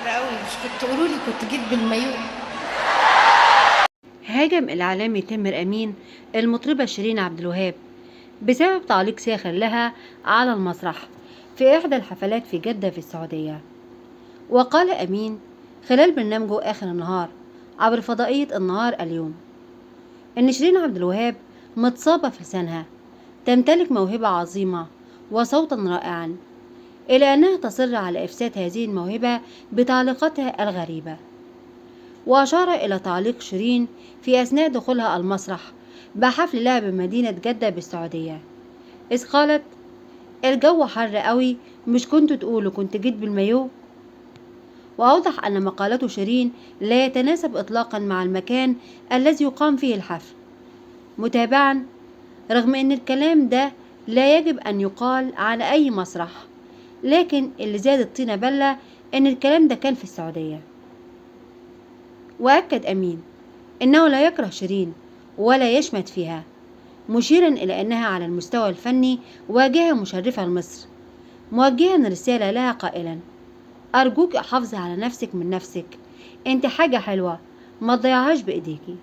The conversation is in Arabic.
حر قوي، مش كنت تقولوا لي كنت جيت بالمايو؟ هاجم الإعلامي تامر أمين المطربة شيرين عبد الوهاب بسبب تعليق ساخر لها على المسرح في إحدى الحفلات في جدة في السعودية. وقال أمين خلال برنامجه آخر النهار عبر فضائية النهار اليوم إن شيرين عبد الوهاب متصابة في لسانها، تمتلك موهبة عظيمة وصوتا رائعا، إلى أنها تصر على إفساد هذه الموهبة بتعليقاتها الغريبة. وأشار إلى تعليق شيرين في أثناء دخولها المسرح بحفل لها بمدينة جدة بالسعودية، إذ قالت: الجو حر قوي، مش كنتوا تقولوا كنت جيت بالمايو؟ وأوضح أن ما قالته شيرين لا يتناسب إطلاقا مع المكان الذي يقام فيه الحفل، متابعا: رغم أن الكلام ده لا يجب أن يقال على أي مسرح، لكن اللي زاد الطينة بلة أن الكلام ده كان في السعودية. وأكد أمين إنه لا يكره شيرين ولا يشمت فيها، مشيرا إلى أنها على المستوى الفني واجهة مشرفة لمصر، موجها رسالة لها قائلا: أرجوك حافظي على نفسك من نفسك، انت حاجة حلوة ما تضيعهاش بإيديكي.